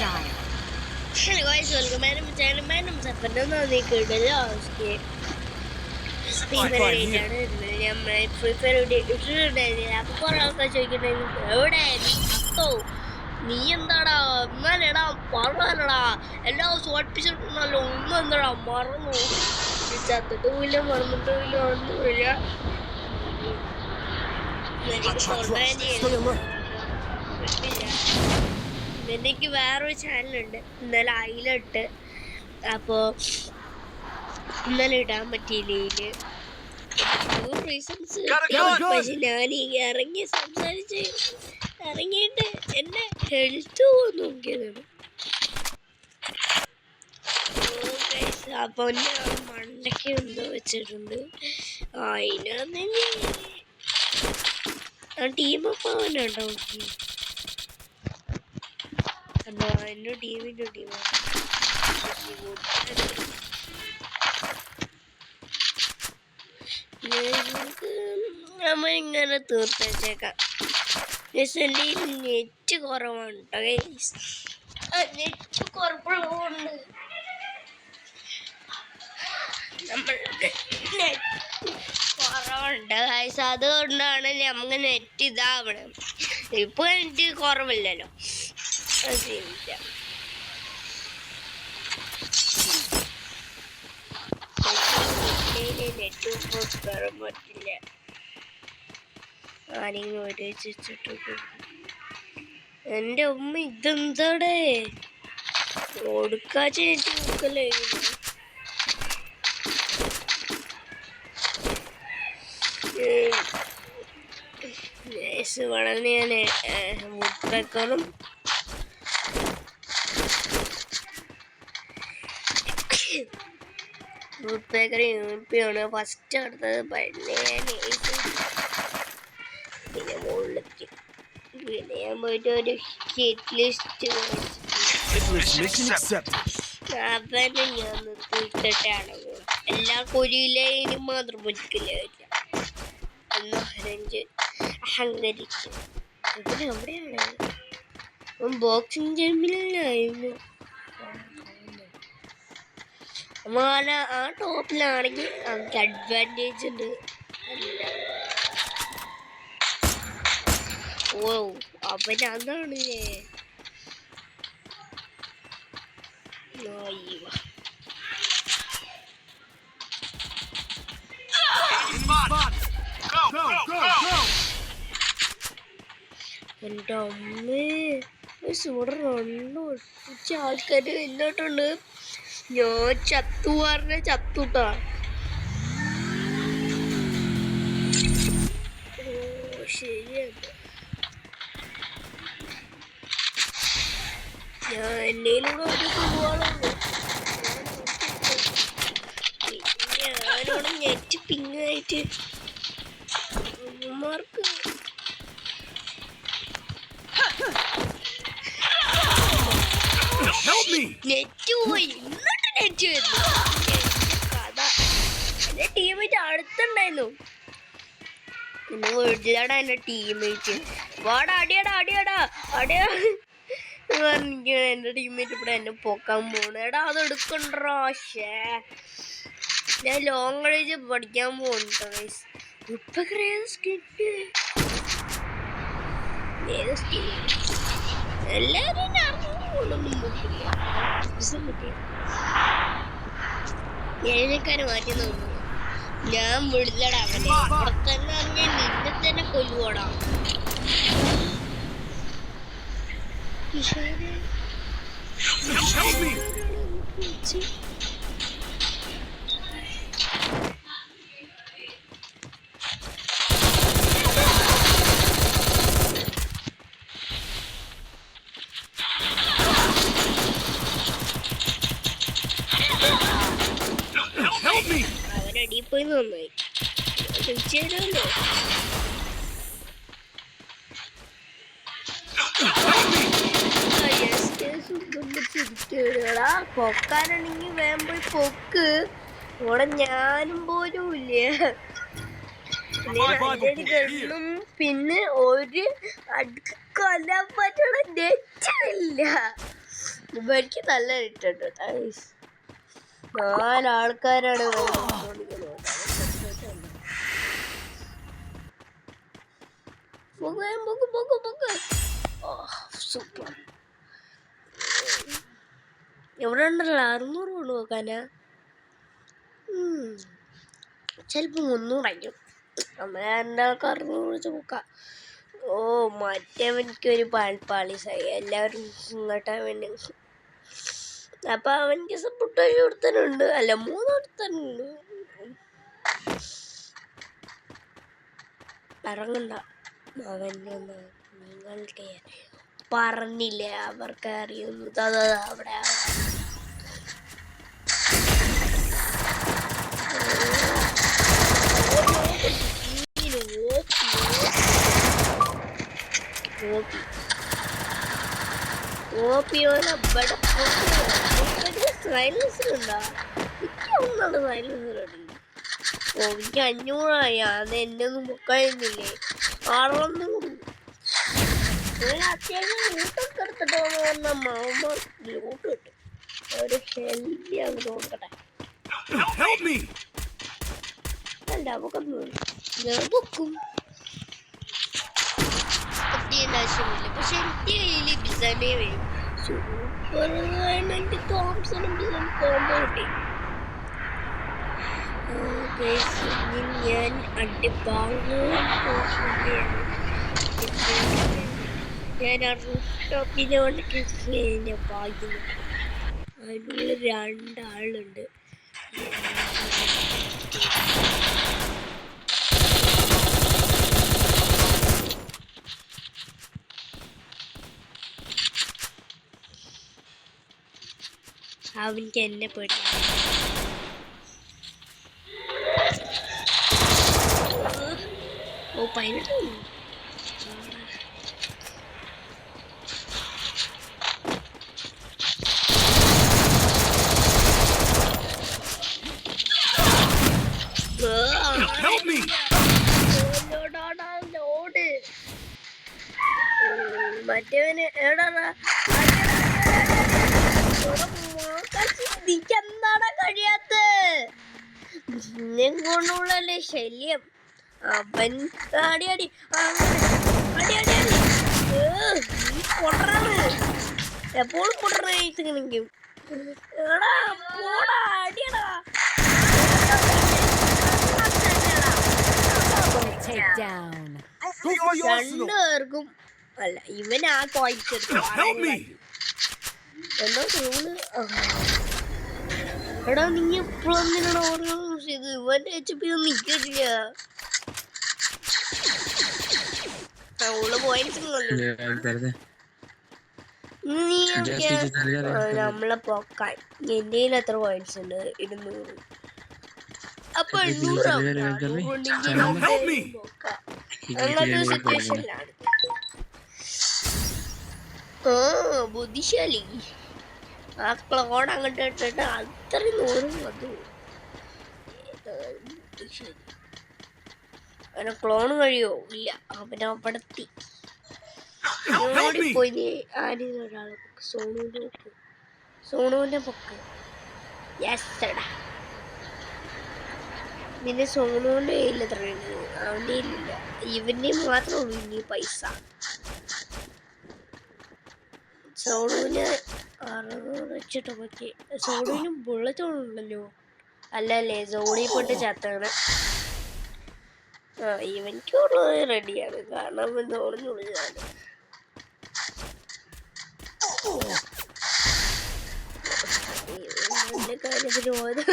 die. Hello guys, welcome back to my channel. My name is Apanda. Now we could do നീ എന്താടാ എന്നാലേടാ പറഞ്ഞാലടാ എല്ലാ സോട്ടിപ്പിച്ചിട്ടുണ്ടല്ലോ ഒന്നും എന്താടാ മറന്നു ചത്തിട്ടുമില്ല മറന്നിട്ടുമില്ല ഒന്നുമില്ല എനിക്ക് വേറൊരു ചാനലുണ്ട് ഇന്നലെ അതിലിട്ട് അപ്പോൾ ഇന്നലെ ഇടാൻ പറ്റിയില്ല റീസൺസ് പക്ഷെ ഞാൻ ഇറങ്ങി സംസാരിച്ച് ഇറങ്ങിയിട്ട് എൻ്റെ ഹെൽത്ത് നോക്കിയതാണ്. അപ്പോൾ ഞാൻ മണ്ടയ്ക്ക് എന്തോ വെച്ചിട്ടുണ്ട് അതിനകത്ത് ടീമൊക്കെ അവനുണ്ടോ നോക്കി കണ്ടോ എൻ്റെ ടീമിൻ്റെ ടീമാണ് നമ്മളിങ്ങനെ തീർത്തേക്കാം. എൻ്റെ നെറ്റ് കുറവാണ് കേട്ടോ. നെറ്റ് കുറവുണ്ട് നമ്മൾക്ക് നെറ്റ് കുറവുണ്ട് ഗൈസ്. അതുകൊണ്ടാണ് നമുക്ക് നെറ്റ് ഇതാവണം. ഇപ്പോൾ നെറ്റ് കുറവില്ലല്ലോ. നെറ്റ് കയറാൻ പറ്റില്ല. ആരെങ്കിലും ഒരു വെച്ചിട്ട് എൻ്റെ ഉമ്മ ഇതെന്താടേ കൊടുക്കാച്ച നെറ്റ് നോക്കല്ലേ. വളർന്ന് ഞാൻ വുഡ്പെക്കറും വുഡ്പെക്കർ യൂണിപ്പിയാണ് ഫസ്റ്റ് അടുത്തത്. പിന്നെ മുകളിലേക്ക് പിന്നെ ഞാൻ പോയിട്ട് ഒരു ഹിറ്റ് ലിസ്റ്റ് അവനെ ഞാൻ നിർത്തിയിട്ടിട്ടാണ് എല്ലാ കൊരിയിലും മാത്രം പൊരിക്കില്ല എന്നൊരഞ്ച് അഹങ്കരിച്ച് ഇവിടെ എവിടെയാണ് ബോക്സിങ് ജമ്പിലായിരുന്നു. നമ്മൾ ആ ടോപ്പിലാണെങ്കിൽ നമുക്ക് അഡ്വാൻറ്റേജ് ഉണ്ട്. ഓ അവൻ അതാണ് എൻ്റെ അമ്മേ ഇവിടെ ഒട്ടിച്ച ആൾക്കാർ എന്നോട്ടുണ്ട്. ഞാൻ ചത്തു പറഞ്ഞ ചത്തുട്ടാ. ഓ ശരിയാണ്. ഞാൻ എന്നോട് ഒരു പോവാളുണ്ട്. ഞാനോട് നെറ്റ് പിങ്ങായിട്ട് ഉമ്മമാർക്ക് നെറ്റ് പോയി. എന്നിട്ട് നെറ്റ് വരുന്നു. കഥ എൻ്റെ ടീമേറ്റ് അടുത്തുണ്ടായിരുന്നു. പിന്നെ വീട്ടിലാണ് എൻ്റെ ടീമേറ്റ്. വാടാ അടിയടാ അടിയടാ അടിയാ പറഞ്ഞു. എൻ്റെ ടീമേറ്റ് ഇവിടെ എന്നെ പൊക്കാൻ പോണു. എടാ അത് എടുക്കണ്ടോ. ഞാൻ ലോങ് റേഞ്ച് പഠിക്കാൻ പോകുന്നുണ്ടോ ഗൈസ്. ഇപ്പൊ സ്കിറ്റ് ഏത് സ്കിറ്റ് എല്ലാവരും ഏഴക്കാര് മാറ്റി നോക്കുന്നു. ഞാൻ വിളിച്ചടാ അവനെ. അവിടെ തന്നെ അറിഞ്ഞാൽ നിന്നെ തന്നെ കൊല്ലുവാടാ. അവനടിയിൽ പോയി നന്നായി തിരിച്ചുതരുമല്ലോ. തിരിച്ചുതരാ പൊക്കാനാണെങ്കിൽ വേഗം പോയി പൊക്ക്. ഇവിടെ ഞാനും പോലും ഇല്ല. പിന്നെ ഒരു അടുക്ക കൊല്ലാൻ പറ്റണ നെറ്റില്ല. ഇവർക്ക് നല്ല ഇട്ടുണ്ട്. 4 ആൾക്കാരാണ് സൂപ്പർ. എവിടെ ഉണ്ടല്ലോ 600 കൊണ്ട് നോക്കാനാ. ചിലപ്പോൾ 300 ആയിരിക്കും. നമ്മൾ 2 ആൾക്ക് 600 വെച്ച് നോക്കാം. ഓ മറ്റവനിക്കൊരു പാളിസായി. എല്ലാവരും ഇങ്ങോട്ടാ വേണ്ടി. അപ്പൊ അവനിക്ക് സപ്പോർട്ട് ഒരുത്തനുണ്ട്, അല്ല 3 ഒരുത്തനുണ്ട്. ഇറങ്ങണ്ട അവൻ്റെ നിങ്ങൾക്ക് പറഞ്ഞില്ലേ അവർക്ക് അറിയുന്നു. അവിടെ സൈലൻസറുണ്ടോ? ഒന്നാണ് സൈലൻസറുണ്ട്. എനിക്ക് 500 അത് എന്നെ ഒന്നും പൊക്കഴിഞ്ഞില്ലേ. 600 അത്യാവശ്യം ലൂട്ടൊക്കെ എടുത്തിട്ട് വന്ന മാവുമ്പോ ലൂട്ട് കിട്ടും. ഒരു ഹെൽത്തി അങ്ങ് നോക്കട്ടെ. അല്ല ഞാൻ പൊക്കും. ആവശ്യമില്ല. പക്ഷെ എനിക്ക് കയ്യിൽ ബിസമേ വരും. സൂപ്പർ എനിക്ക് തോംസണും ബിസം കോമ്പോ കിട്ടി. ഞാൻ ഞാൻ ആ റൂഫ് ടോപ്പിനെ വന്നിട്ട് ഞാൻ വായിക്കുന്നു. അതിനുള്ള 2 ആളുണ്ട്. അവനിക്ക് എന്നെ പേടി. ഓ പൈലറ്റ് മറ്റവന് എവിടാ ചിന്തിക്കെന്താണ് കഴിയാത്ത കൊണ്ടുള്ളല്ലേ ശല്യം. അവൻ അടി അടി അടി അടി അടി പൊട്ടറാണ് എപ്പോഴും പൊട്ടറായിരിക്കും. എടാ പോടാ അടിയടാ. രണ്ടുപേർക്കും അല്ല ഇവൻ ആ കോയിച്ചെടുത്തു. എന്താ തോന്നുന്നു. എടാ നീ എപ്പോഴും എന്തിനാണ് ഓരോ ഇത് ഇവന്റെ HP ഒന്നും നിൽക്കില്ല. നമ്മളെ പോക്കാൻ എന്റെ എത്ര പോയിന്റ്സ് ഉണ്ട്? 200. അപ്പൊ 800 അങ്ങനത്തെ സിറ്റുവേഷനിലാണ്. ബുദ്ധിശാലി. ആ ക്ലോൺ അങ്ങോട്ട് ഇട്ടിട്ട് അത്രയും ദൂരം വന്നു. അവനെ ക്ലോൺ കഴിയോ? ഇല്ല. അവനെ അവിടെത്തി ഓടിപ്പോയി. ആരും ഒരാൾ സോണുവിന്റെ പൊക്ക്. യെസ്ടാ. പിന്നെ സോണുവിന്റെ കയ്യിൽ എത്ര ഉണ്ട്? അവൻ്റെ ഇല്ല. ഇവന്റെ മാത്രമേ ഉള്ളൂ ഇനി പൈസ. സോണുവിന് 600 വെച്ചിട്ട് പറ്റി. സോണുവിന് ബുള്ളറ്റ് ഉണ്ടല്ലോ. അല്ലല്ലേ സോണി പോയിട്ട് ചത്താണ്. ഇവനിക്കുള്ളത് റെഡിയാണ്. കാരണം അവൻ സോണിന് വിളിച്ചതാണ്. കാര്യത്തിന് പോയത്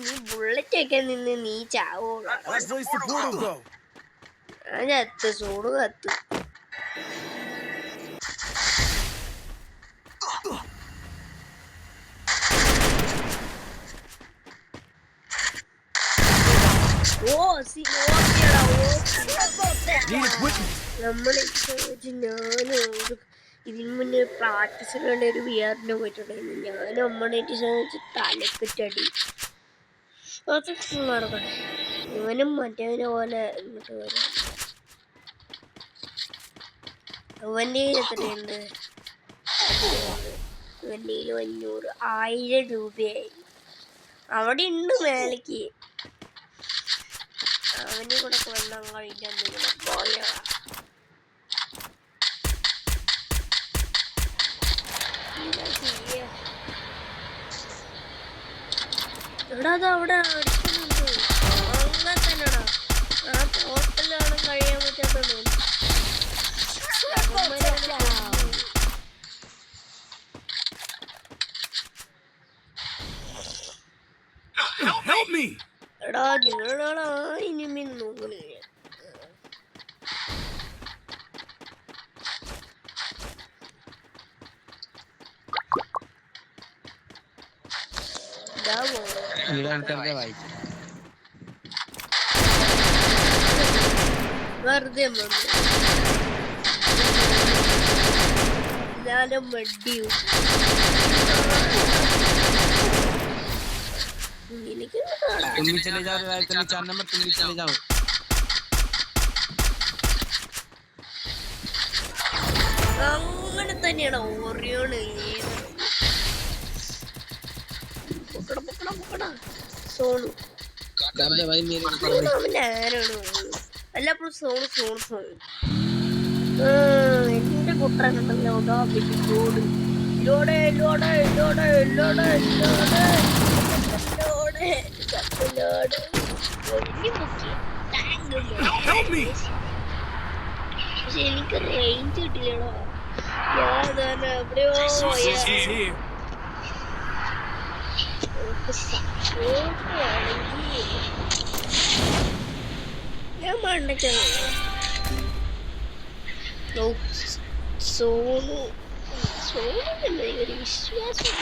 നീ ബുള്ളറ്റ് ഒക്കെ നിന്ന് നീ ചാവോ? ചത്ത് സൂട് കത്ത്. നമ്മളെ ഞാനും ഇതിന് മുന്നേ പ്രാക്ടീസിന് വേണ്ടി ഒരു വിയറിന് പോയിട്ടുണ്ടായിരുന്നു. ഞാൻ അമ്മണേറ്റ് വെച്ച് തലക്കെട്ടടി നടക്കട്ടെ. ഇവനും മറ്റവനെ പോലെ ഇങ്ങോട്ട് വരും. അവൻ്റെ എത്രയുണ്ട്? ഇവൻ്റെ 500 1000 രൂപയായി. അവിടെ ഉണ്ട് മേലേക്ക്. അവൻ്റെ കൂടെ വെള്ളം കഴിക്കാൻ നിങ്ങളെ പോയാ എടാ അത് അവിടെ അടിക്കുന്നുണ്ട്. അങ്ങനെ തന്നെടാ. ആ പോർട്ടലാണ് കഴിയാൻ പറ്റാത്തത്. എടാ നിങ്ങളാണ് ആ ഇനിമി നോക്കണില്ല. വെറുതെ ഞാനും മടിയും അങ്ങനെ തന്നെയാണ് ഓറിയോണ്. സോണു അവന്റെ ആരാണ് എല്ലാപ്പോഴും സോണു സോണു സോണു. എന്റെ കുട്ടനുണ്ടല്ലോ load load load load load load load പക്ഷെ എനിക്ക് റേഞ്ച് കിട്ടില്ലടോ. ഞാൻ തന്നെ എവിടെയോ ഞാൻ മണ്ടച്ചാണ്. സോണു സോണു ഒരു വിശ്വാസം.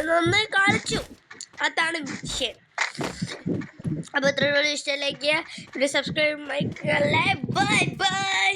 നന്നായി കളിച്ചു, അതാണ് വിഷയം. അപ്പൊ ഇത്രയുള്ള ഇഷ്ടം ലൈക്ക് ചെയ്യുക, സബ്സ്ക്രൈബ്. Bye bye.